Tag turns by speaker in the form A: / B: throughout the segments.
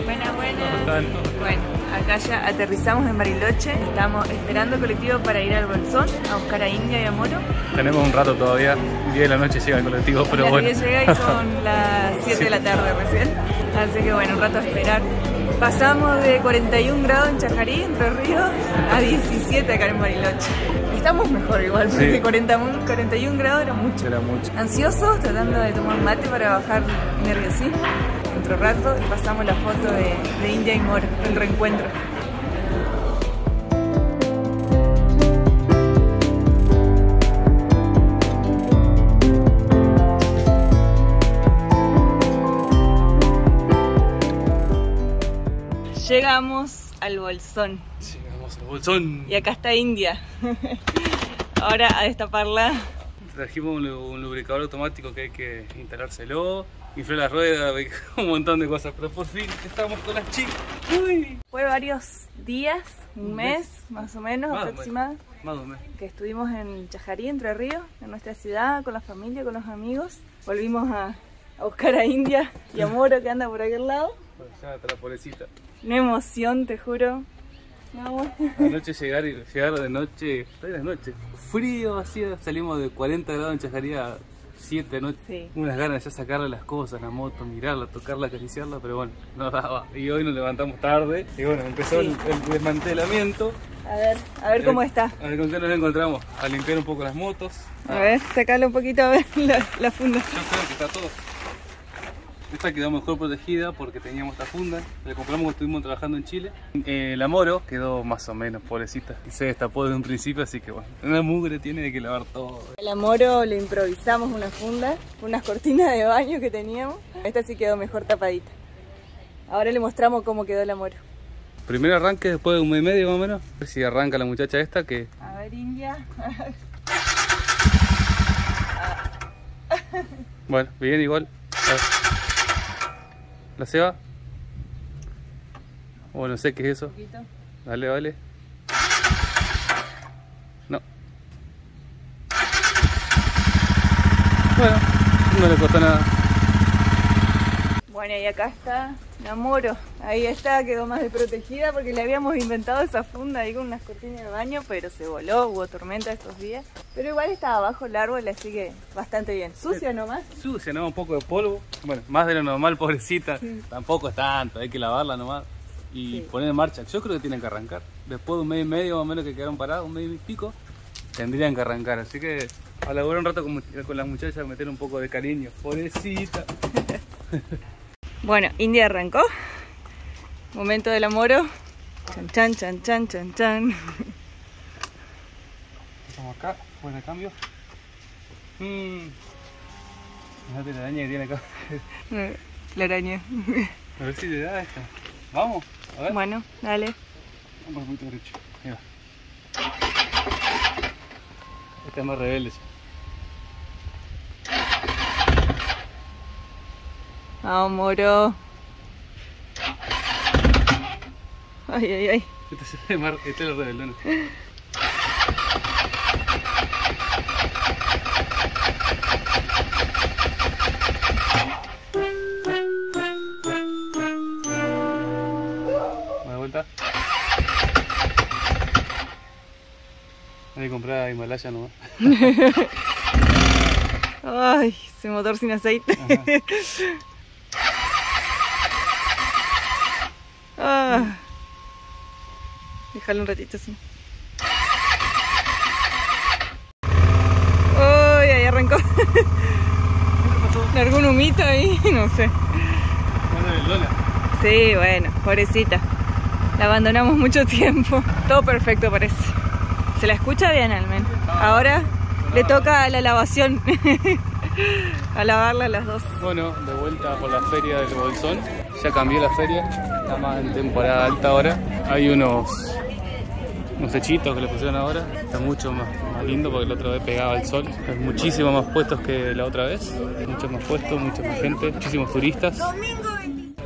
A: Buenas. Bueno, acá ya aterrizamos en Bariloche. Estamos esperando el colectivo para ir al Bolsón a buscar a India y a Moro.
B: Tenemos un rato todavía, 10 de la noche llega el colectivo, pero bueno.
A: 10 llega y son las 7 de la tarde recién. Así que bueno, un rato a esperar. Pasamos de 41 grados en Chajarí, Entre Ríos, a 17 acá en Bariloche. Estamos mejor igual, porque sí. 41 grados era mucho. Ansiosos, tratando de tomar mate para bajar nerviosismo. Otro rato y pasamos la foto de India y Moro, el reencuentro. Llegamos al Bolsón. Y acá está India. Ahora a destaparla.
B: Trajimos un lubricador automático que hay que instalárselo. Inflé la rueda, un montón de cosas. Pero por fin estamos con las chicas. Uy.
A: Fue varios días, un mes más o menos aproximadamente.
B: Más o menos.
A: Que estuvimos en Chajarí, Entre Ríos, en nuestra ciudad, con la familia, con los amigos. Volvimos a buscar a India y a Moro que anda por aquel lado.
B: Ya está la pobrecita.
A: Una emoción, te juro. Vamos.
B: Anoche llegar de noche, de noche. Frío, así, salimos de 40 grados en Chajarí a 7 de noche. Sí. Unas ganas de ya sacarle las cosas, la moto, mirarla, tocarla, acariciarla, pero bueno, no daba. Y hoy nos levantamos tarde y bueno, empezó el desmantelamiento.
A: A ver cómo está.
B: A ver con qué nos encontramos. A limpiar un poco las motos.
A: A ver, sacarle un poquito a ver la funda.
B: Yo creo que está todo. Esta quedó mejor protegida porque teníamos esta funda. La compramos cuando estuvimos trabajando en Chile. La Moro quedó más o menos, pobrecita. Y se destapó desde un principio, así que bueno. Una mugre tiene de que lavar todo.
A: La Moro le improvisamos una funda, unas cortinas de baño que teníamos. Esta sí quedó mejor tapadita. Ahora le mostramos cómo quedó la Moro.
B: Primer arranque después de un mes y medio más o menos. A ver si arranca la muchacha esta que...
A: A ver, India.
B: Bueno, bien igual. A ver. ¿La ceba? O no sé qué es eso. Dale, vale. No. Bueno, no le costó nada.
A: Bueno, y acá está la Moro. Ahí está, quedó más desprotegida porque le habíamos inventado esa funda ahí con unas cortinas de baño, pero se voló, hubo tormenta estos días. Pero igual estaba abajo el árbol, así que bastante bien. ¿Sucia nomás?
B: Sucia, ¿no? Un poco de polvo. Bueno, más de lo normal, pobrecita. Sí. Tampoco es tanto, hay que lavarla nomás y poner en marcha. Yo creo que tienen que arrancar. Después de un mes y medio más o menos que quedaron parados, un mes y pico, tendrían que arrancar. Así que a laburar un rato con las muchachas, meter un poco de cariño. Pobrecita.
A: Bueno, India arrancó. Momento del Moro. Chan, chan, chan, chan, chan.
B: Estamos acá, buen cambio. Fíjate la araña que tiene acá.
A: La araña.
B: A ver si le da esta. Vamos, a ver.
A: Bueno, dale.
B: Vamos un poquito derecho. Ahí va. Esta es más rebelde.
A: Vamos, Moro. Ay, ay, ay.
B: Este es el rebeldón. ¿Me da vuelta? Hay que comprar Himalaya nomás.
A: Ay, ese motor sin aceite. Ah, déjalo un ratito así. Uy, ahí arrancó. Largó un humito ahí, no sé. Sí, bueno, pobrecita. La abandonamos mucho tiempo. Todo perfecto parece. Se la escucha bien al menos. Ahora le toca la lavación. A lavarla las dos.
B: Bueno, de vuelta por la feria del Bolsón. Ya cambió la feria, está más en temporada alta ahora. Hay unos techitos que le pusieron ahora. Está mucho más lindo porque la otra vez pegaba el sol. Hay muchísimos más puestos que la otra vez. Muchos más puestos, mucha más gente, muchísimos turistas.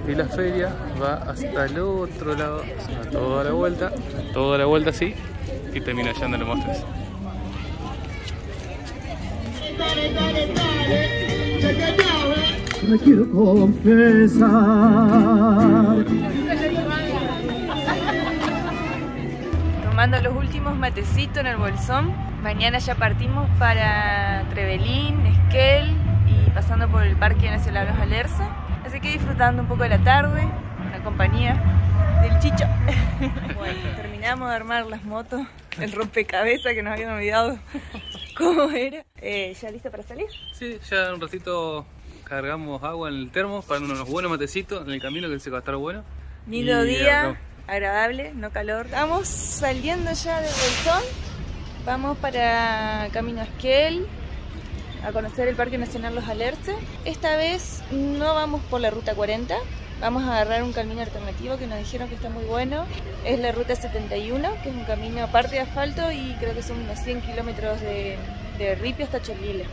B: Y la feria va hasta el otro lado, a toda la vuelta así, y termina allá donde lo muestres.
C: Me quiero confesar
A: tomando los últimos matecitos en el Bolsón. Mañana ya partimos para Trevelin, Esquel y pasando por el Parque Nacional Los Alerces. Así que disfrutando un poco de la tarde, en la compañía del Chicho. Bueno, terminamos de armar las motos, el rompecabezas que nos habían olvidado cómo era. ¿Ya listo para salir?
B: Sí, ya en un ratito cargamos agua en el termo para unos buenos matecitos en el camino, que se va a estar bueno.
A: Lindo día, agradable, no calor. Estamos saliendo ya del Bolsón. Vamos para Camino a Esquel, a conocer el Parque Nacional Los Alerces. Esta vez no vamos por la ruta 40, vamos a agarrar un camino alternativo que nos dijeron que está muy bueno. Es la ruta 71, que es un camino aparte de asfalto y creo que son unos 100 kilómetros de ripio hasta Cholila.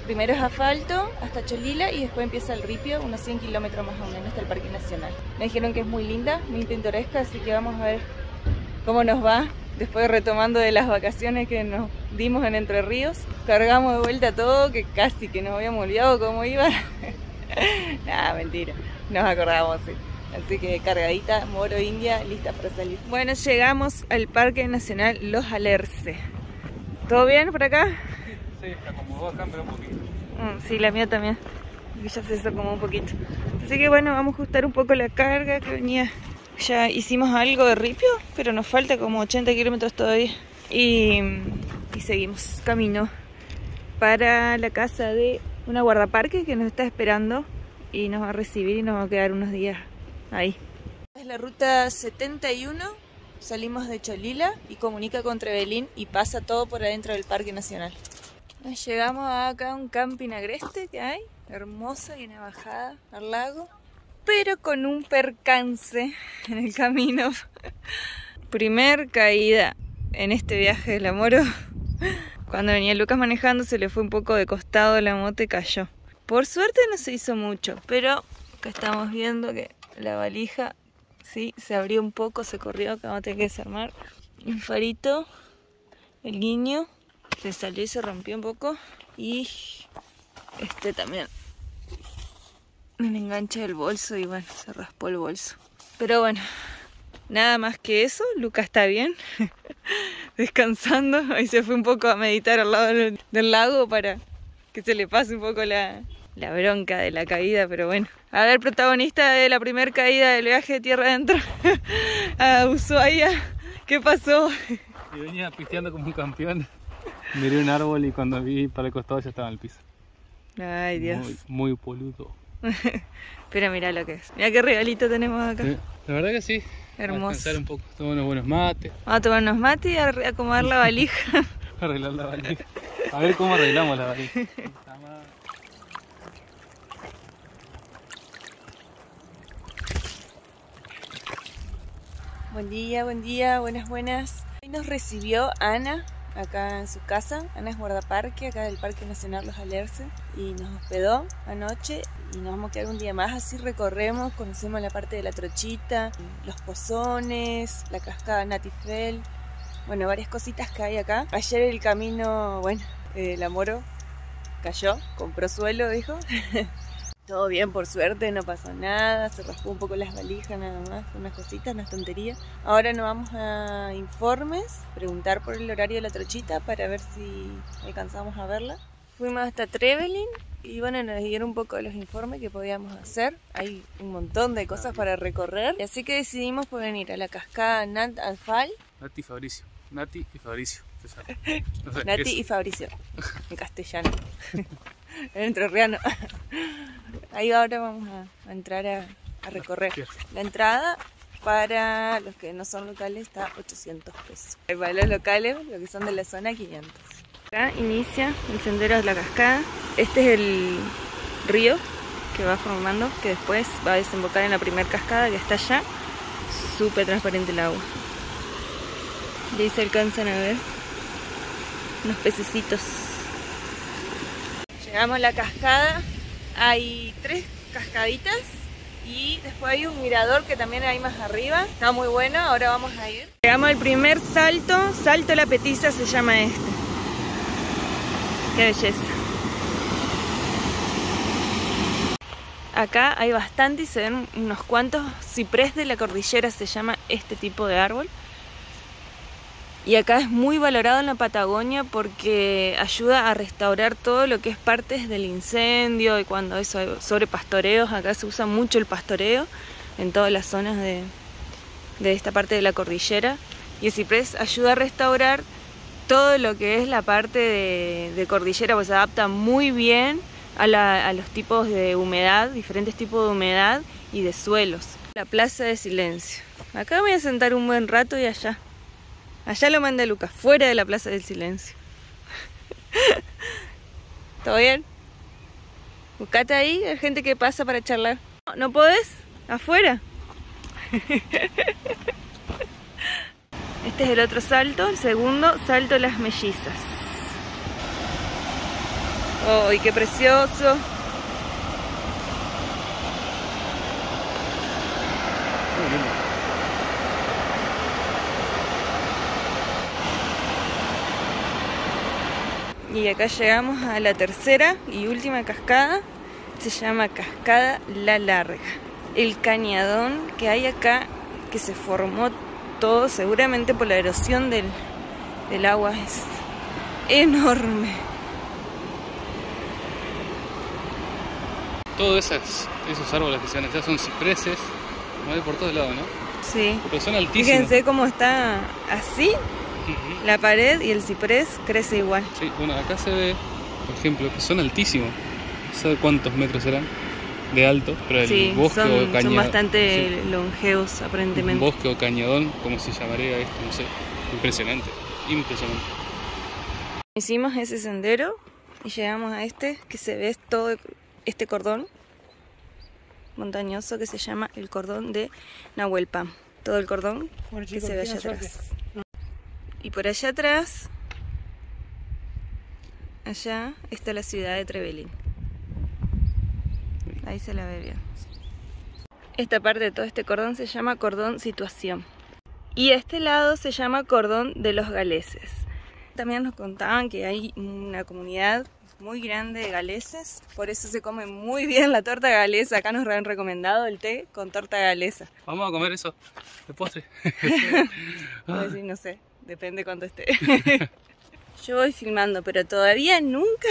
A: Primero es asfalto hasta Cholila y después empieza el ripio, unos 100 kilómetros más o menos hasta el Parque Nacional. Me dijeron que es muy linda, muy pintoresca, así que vamos a ver cómo nos va. Después retomando de las vacaciones que nos dimos en Entre Ríos, cargamos de vuelta todo, que casi que nos habíamos olvidado cómo iba. Nah, mentira, nos acordamos, sí. Así que cargadita, Moro India, lista para salir. Bueno, llegamos al Parque Nacional Los Alerces. ¿Todo bien por acá?
B: Sí, se acomodó acá, pero un poquito.
A: Sí, la mía también. Ya se desacomodó un poquito. Así que bueno, vamos a ajustar un poco la carga que venía. Ya hicimos algo de ripio, pero nos falta como 80 kilómetros todavía. Y seguimos camino para la casa de una guardaparque que nos está esperando y nos va a recibir y nos va a quedar unos días ahí. Es la ruta 71, salimos de Cholila y comunica con Trevelin y pasa todo por adentro del Parque Nacional. Llegamos acá a un camping agreste que hay, hermosa y una bajada al lago, pero con un percance en el camino. Primer caída en este viaje de la Moro. Cuando venía Lucas manejando se le fue un poco de costado la moto y cayó. Por suerte no se hizo mucho, pero acá estamos viendo que la valija sí se abrió un poco, se corrió, que vamos a tener que desarmar. Un farito, el guiño, se salió y se rompió un poco. Y este también, el enganche del bolso y bueno, se raspó el bolso. Pero bueno, nada más que eso, Lucas está bien, descansando. Ahí se fue un poco a meditar al lado del lago para que se le pase un poco la bronca de la caída, pero bueno. A ver, protagonista de la primera caída del viaje de tierra adentro a Ushuaia, ¿qué pasó?
B: Y venía pisteando como un campeón. Miré un árbol y cuando vi para el costado ya estaba en el piso.
A: Ay, Dios.
B: Muy poludo.
A: Pero mirá lo que es. Mirá qué regalito tenemos acá.
B: Sí, la verdad que sí.
A: Hermoso.
B: Vamos a descansar un poco, tomar unos buenos mates.
A: Vamos a tomar unos mates y a acomodar la valija.
B: Arreglar la valija. A ver cómo arreglamos la valija.
A: Buen día, buenas. Hoy nos recibió Ana acá en su casa. Ana es guardaparque acá del Parque Nacional Los Alerces y nos hospedó anoche y nos vamos a quedar un día más, así recorremos, conocemos la parte de la Trochita, los pozones, la cascada Natifel, bueno, varias cositas que hay acá. Ayer el camino, bueno, la Moro cayó, compró suelo, dijo. Todo bien, por suerte, no pasó nada, se raspó un poco las valijas nada más, unas cositas, unas tonterías. Ahora nos vamos a Informes, preguntar por el horario de la Trochita para ver si alcanzamos a verla. Fuimos hasta Trevelin y bueno, nos dieron un poco de los informes que podíamos hacer. Hay un montón de cosas para recorrer, y así que decidimos por venir a la cascada Natifel.
B: Nati y Fabricio. No sé,
A: Nati y Fabricio, en castellano. En entrerriano. Ahí ahora vamos a entrar a recorrer. La entrada para los que no son locales está 800 pesos. Para los locales, los que son de la zona, 500. Acá inicia el sendero de la cascada. Este es el río que va formando, que después va a desembocar en la primera cascada que está allá. Súper transparente el agua. Y ahí se alcanzan a ver unos pececitos. Llegamos a la cascada, hay 3 cascaditas y después hay un mirador que también hay más arriba, está muy bueno, ahora vamos a ir. Llegamos al primer salto, Salto La Petiza se llama este. Qué belleza. acá hay bastante y se ven unos cuantos. Ciprés de la cordillera se llama este tipo de árbol. Y acá es muy valorado en la Patagonia porque ayuda a restaurar todo lo que es partes del incendio y cuando eso hay sobre pastoreos. Acá se usa mucho el pastoreo en todas las zonas de esta parte de la cordillera. Y el ciprés ayuda a restaurar todo lo que es la parte de cordillera, pues se adapta muy bien a los tipos de humedad, diferentes tipos de humedad y de suelos. La Plaza de Silencio. Acá me voy a sentar un buen rato y allá. Allá lo manda Lucas, fuera de la Plaza del Silencio. ¿Todo bien? Buscate ahí, hay gente que pasa para charlar. ¿No podés? ¿Afuera? Este es el otro salto, el segundo, salto de las mellizas. ¡Ay, qué precioso! Y acá llegamos a la tercera y última cascada. Se llama Cascada La Larga. El cañadón que hay acá, que se formó todo seguramente por la erosión del agua, es enorme.
B: Todos esos árboles que se ven allá son cipreses, como hay por todos lados, ¿no?
A: Sí.
B: Pero son altísimos.
A: Fíjense cómo está así la pared y el ciprés crece igual.
B: Sí, bueno, acá se ve, por ejemplo, que son altísimos. No sé cuántos metros serán de alto, pero el bosque o cañadón.
A: Son bastante longevos, aparentemente.
B: Un bosque o cañadón, como se llamaría esto, no sé. Impresionante, impresionante.
A: Hicimos ese sendero y llegamos a este, que se ve todo este cordón montañoso que se llama el cordón de Nahuelpan. Todo el cordón que se ve allá atrás. Y por allá atrás, allá está la ciudad de Trevelin. Ahí se la ve bien. Esta parte de todo este cordón se llama cordón Situación. Y este lado se llama cordón de los galeses. También nos contaban que hay una comunidad muy grande de galeses, por eso se come muy bien la torta galesa. Acá nos han recomendado el té con torta galesa.
B: Vamos a comer eso de postre.
A: Pues sí, no sé, depende cuánto esté. Yo voy filmando, pero todavía nunca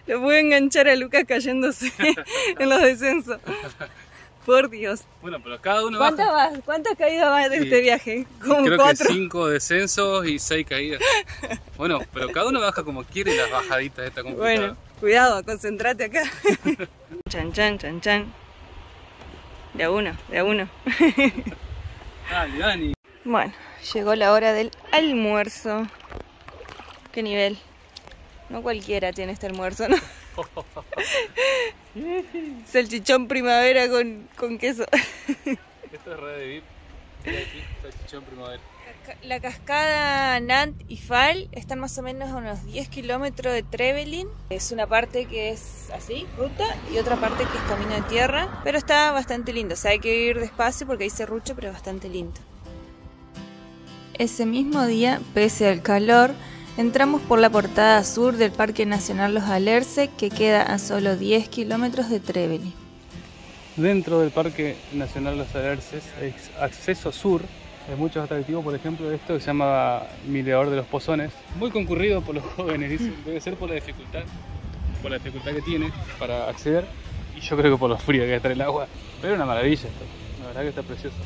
A: lo pude enganchar a Lucas cayéndose en los descensos. Por Dios.
B: Bueno, pero cada uno baja.
A: ¿Cuántas caídas más de este viaje? Como
B: creo
A: 4.
B: Que 5 descensos y 6 caídas. Bueno, pero cada uno baja como quiere las bajaditas de esta complicada.
A: Bueno, cuidado, concentrate acá. Chan, chan, chan, chan. De a uno, de a uno.
B: Dale, Dani.
A: Bueno, llegó la hora del almuerzo. ¿Qué nivel? No cualquiera tiene este almuerzo, ¿no? Salchichón primavera con queso.
B: Esto es red de VIP. Salchichón primavera.
A: La cascada Nant y Fal están más o menos a unos 10 kilómetros de Trevelin. Es una parte que es así, ruta, y otra parte que es camino de tierra. Pero está bastante lindo, o sea, hay que ir despacio porque hay serrucho, pero es bastante lindo. Ese mismo día, pese al calor, entramos por la portada sur del Parque Nacional Los Alerces, que queda a solo 10 kilómetros de Trevelin.
B: Dentro del Parque Nacional Los Alerces hay acceso sur. Hay muchos atractivos, por ejemplo, esto que se llama Mirador de los Pozones. Muy concurrido por los jóvenes, dicen. Debe ser por la dificultad que tiene para acceder. Y yo creo que por lo frío que está el agua. Pero es una maravilla esto, la verdad que está precioso.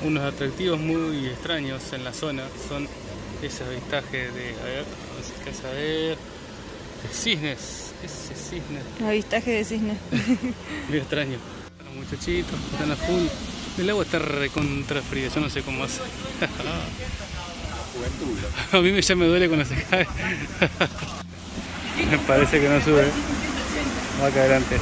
B: Unos atractivos muy extraños en la zona son ese avistaje de, a ver, no sé qué saber, de cisnes, ese cisne.
A: Avistaje de cisne.
B: Muy extraño. Los muchachitos están a full. El agua está recontra fría, yo no sé cómo hace. A mí ya me duele cuando se cae. Me parece que no sube. Va a caer antes.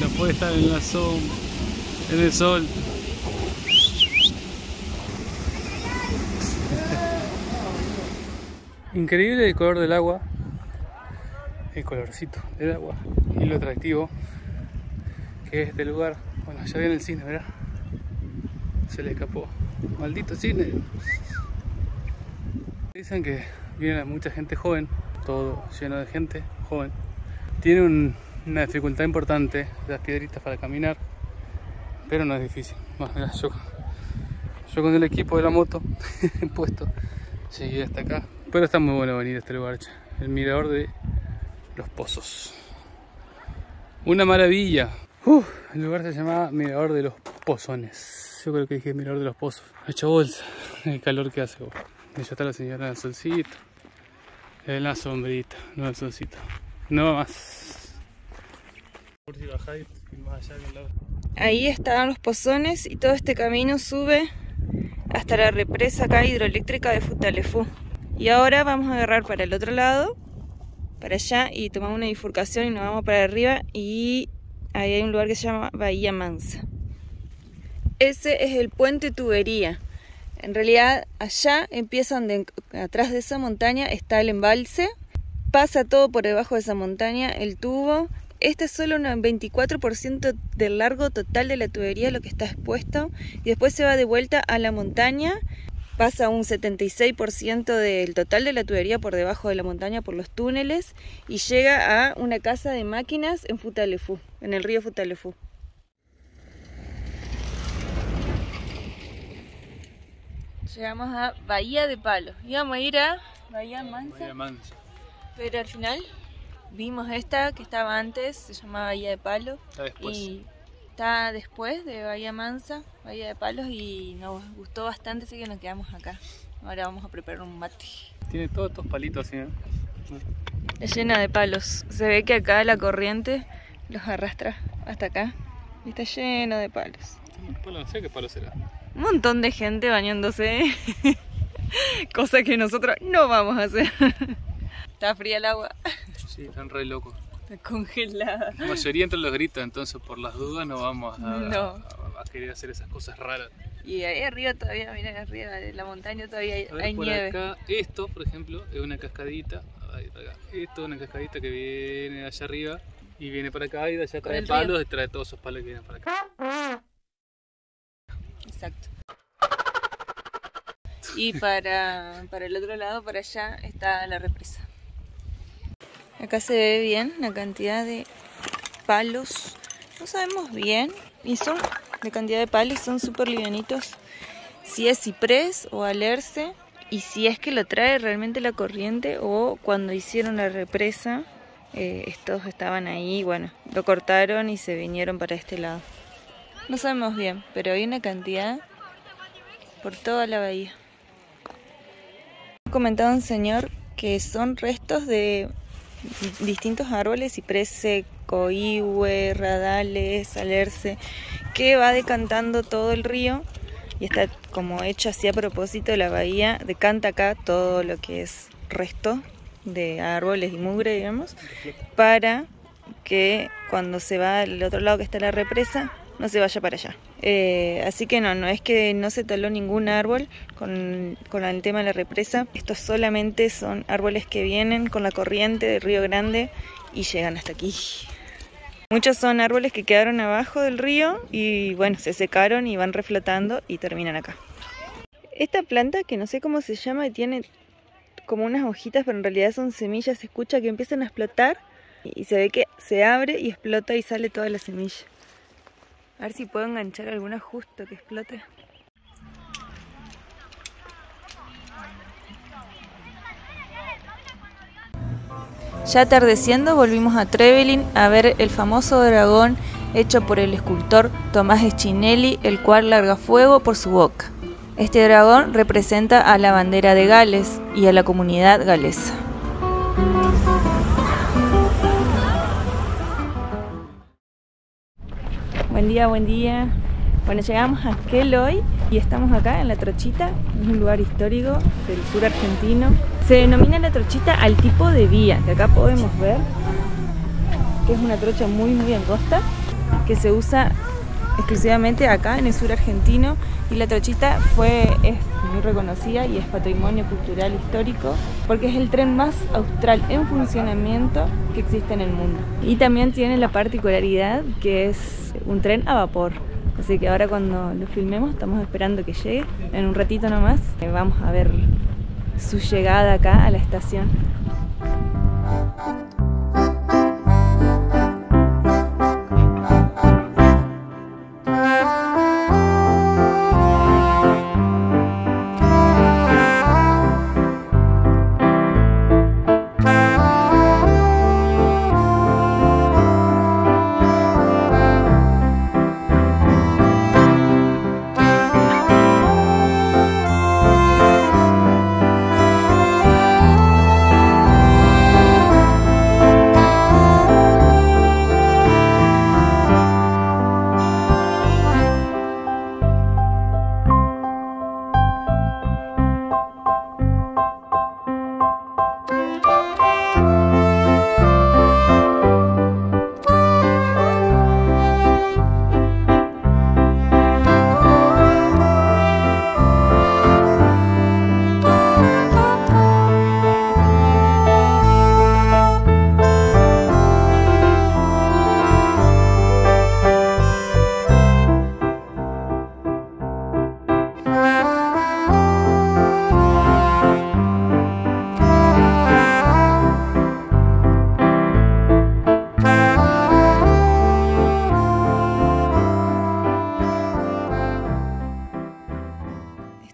B: No puede estar en la sombra, en el sol. Increíble el color del agua, el colorcito del agua y lo atractivo que es este lugar. Bueno, ya viene el cine, ¿verdad? Se le escapó. Maldito cine. Dicen que viene mucha gente joven, todo lleno de gente joven. Tiene una dificultad importante, las piedritas para caminar, pero no es difícil. Bueno, mirá, yo con el equipo de la moto puesto llegué hasta acá. Pero está muy bueno venir a este lugar, el mirador de los pozos. Una maravilla. El lugar se llamaba Mirador de los Pozones. Yo creo que dije Mirador de los Pozos. He hecho bolsa, el calor que hace. Y ya está la señora en el solcito, en la sombrita, no en el solcito. No más. Por si bajáis, más allá del lado.
A: Ahí estaban los pozones y todo este camino sube hasta la represa acá hidroeléctrica de Futaleufú. Y ahora vamos a agarrar para el otro lado, para allá, y tomamos una bifurcación y nos vamos para arriba, y ahí hay un lugar que se llama Bahía Mansa. Ese es el puente tubería. En realidad allá empieza donde atrás de esa montaña está el embalse, pasa todo por debajo de esa montaña, el tubo. Este es solo un 24% del largo total de la tubería, lo que está expuesto, y después se va de vuelta a la montaña. Pasa un 76% del total de la tubería por debajo de la montaña por los túneles y llega a una casa de máquinas en Futaleufú, en el río Futaleufú. Llegamos a Bahía de Palos. Íbamos a ir a Bahía Mansa, pero al final vimos esta que estaba antes, se llamaba Bahía de Palos. Y está después de Bahía Mansa, Bahía de Palos, y nos gustó bastante, así que nos quedamos acá. Ahora vamos a preparar un mate.
B: Tiene todos estos palitos así, ¿no?
A: Es llena de palos. Se ve que acá la corriente los arrastra hasta acá. Y está lleno de palos.
B: No sé qué palo será.
A: Un montón de gente bañándose. Cosa que nosotros no vamos a hacer. Está fría el agua.
B: Sí, están re locos.
A: Está congelada.
B: La mayoría entre los gritos, entonces por las dudas no vamos a querer hacer esas cosas raras.
A: Y ahí arriba todavía, miren, arriba de la montaña todavía hay
B: por
A: nieve.
B: Acá, esto, por ejemplo, es una cascadita. Ahí está acá. Esto es una cascadita que viene de allá arriba y viene para acá, y de allá trae palos y trae todos esos palos que vienen para acá.
A: Exacto. Y para el otro lado, para allá, está la represa. Acá se ve bien la cantidad de palos. No sabemos bien. Y son de cantidad de palos, son súper livianitos. Si es ciprés o alerce. Y si es que lo trae realmente la corriente, o cuando hicieron la represa, estos estaban ahí, bueno, lo cortaron y se vinieron para este lado. No sabemos bien, pero hay una cantidad por toda la bahía. Comentaba un señor que son restos de distintos árboles, ciprés seco, ihue, radales, alerce, que va decantando todo el río y está como hecho así a propósito de la bahía, decanta acá todo lo que es resto de árboles y mugre, digamos, para que cuando se va al otro lado que está la represa, no se vaya para allá. Así que no es que no se taló ningún árbol con el tema de la represa. Estos solamente son árboles que vienen con la corriente del Río Grande y llegan hasta aquí. Muchos son árboles que quedaron abajo del río y bueno, se secaron y van reflotando y terminan acá. Esta planta, que no sé cómo se llama, tiene como unas hojitas, pero en realidad son semillas. Se escucha que empiezan a explotar y se ve que se abre y explota y sale toda la semilla. A ver si puedo enganchar alguna justo que explote. Ya atardeciendo volvimos a Trevelin a ver el famoso dragón hecho por el escultor Tomás Eschinelli, el cual larga fuego por su boca. Este dragón representa a la bandera de Gales y a la comunidad galesa. Buen día, buen día. Bueno, llegamos a Queloy y estamos acá en La Trochita, un lugar histórico del sur argentino. Se denomina La Trochita al tipo de vía, que acá podemos ver que es una trocha muy angosta, que se usa exclusivamente acá en el sur argentino. Y La Trochita es muy reconocida y es patrimonio cultural histórico porque es el tren más austral en funcionamiento que existe en el mundo. Y también tiene la particularidad que es un tren a vapor. Así que ahora cuando lo filmemos estamos esperando que llegue. En un ratito nomás vamos a ver su llegada acá a la estación.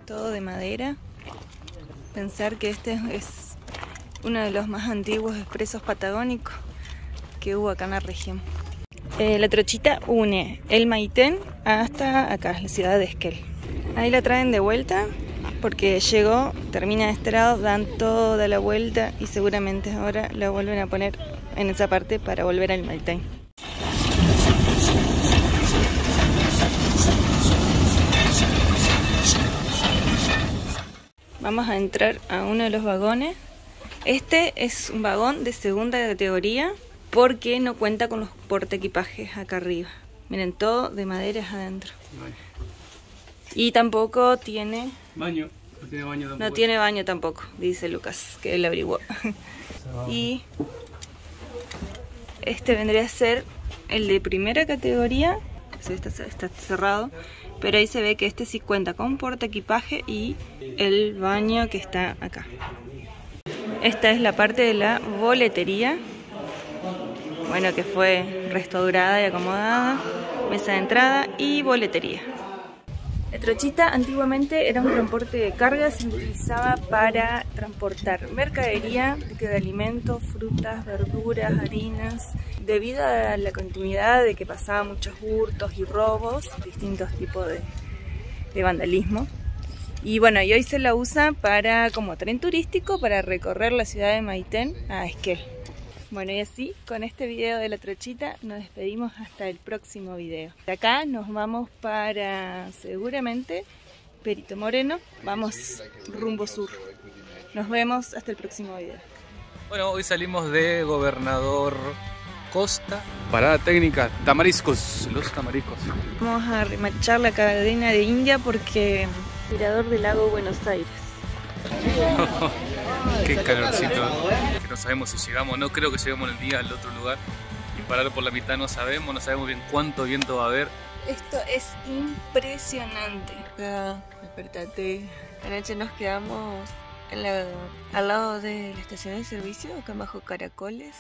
A: Todo de madera. Pensar que este es uno de los más antiguos expresos patagónicos que hubo acá en la región. La trochita une el Maitén hasta acá, la ciudad de Esquel. Ahí la traen de vuelta porque llegó, termina de este lado, dan toda la vuelta y seguramente ahora la vuelven a poner en esa parte para volver al Maitén. Vamos a entrar a uno de los vagones. Este es un vagón de segunda categoría porque no cuenta con los portaequipajes acá arriba. Miren, todo de madera adentro. Y tampoco tiene
B: baño. No tiene baño tampoco.
A: No tiene baño tampoco, dice Lucas, que él averiguó. Y este vendría a ser el de primera categoría. Sí, está cerrado. Pero ahí se ve que este sí cuenta con portaequipaje y el baño que está acá. Esta es la parte de la boletería. Bueno, que fue restaurada y acomodada. Mesa de entrada y boletería. La trochita antiguamente era un transporte de carga, se utilizaba para transportar mercadería de alimentos, frutas, verduras, harinas. Debido a la continuidad de que pasaban muchos hurtos y robos, distintos tipos de vandalismo. Y bueno, y hoy se la usa como tren turístico para recorrer la ciudad de Maitén a Esquel. Bueno, y así, con este video de la trochita, nos despedimos hasta el próximo video. De acá nos vamos para, seguramente, Perito Moreno. Vamos rumbo sur. Nos vemos hasta el próximo video.
B: Bueno, hoy salimos de Gobernador Costa. Parada técnica, Tamariscos, los Tamariscos.
A: Vamos a remachar la cadena de India porque... Mirador del lago Buenos Aires.
B: Qué calorcito. Que no sabemos si llegamos, no creo que lleguemos en el día al otro lugar. Y parar por la mitad no sabemos bien cuánto viento va a haber.
A: Esto es impresionante. Acá, despertate. Anoche nos quedamos al lado de la estación de servicio, acá bajo Caracoles.